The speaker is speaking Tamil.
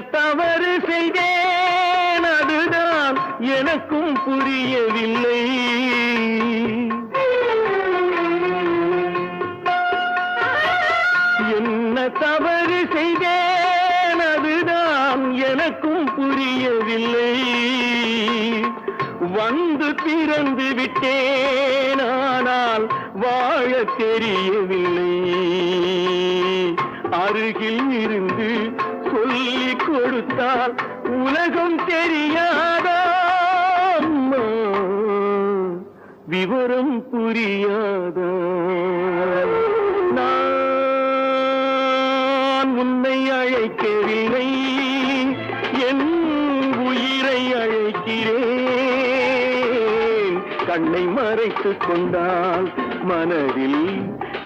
தவறு செய்தேன் அதுதான் எனக்கும் புரியவில்லை. என்ன தவறு செய்தேன் அதுதான் எனக்கும் புரியவில்லை. வந்து பிறந்து விட்டேன் ஆனால் வாழ தெரியவில்லை. அருகில் இருந்து சொல்லிக் கொடுத்தால் உலகம் தெரியாதா, விவரம் புரியாதா? நான் உன்னை அழைக்கவில்லை, என் உயிரை அழைக்கிறேன். கண்ணை மறைத்துக் கொண்டால் மனதில்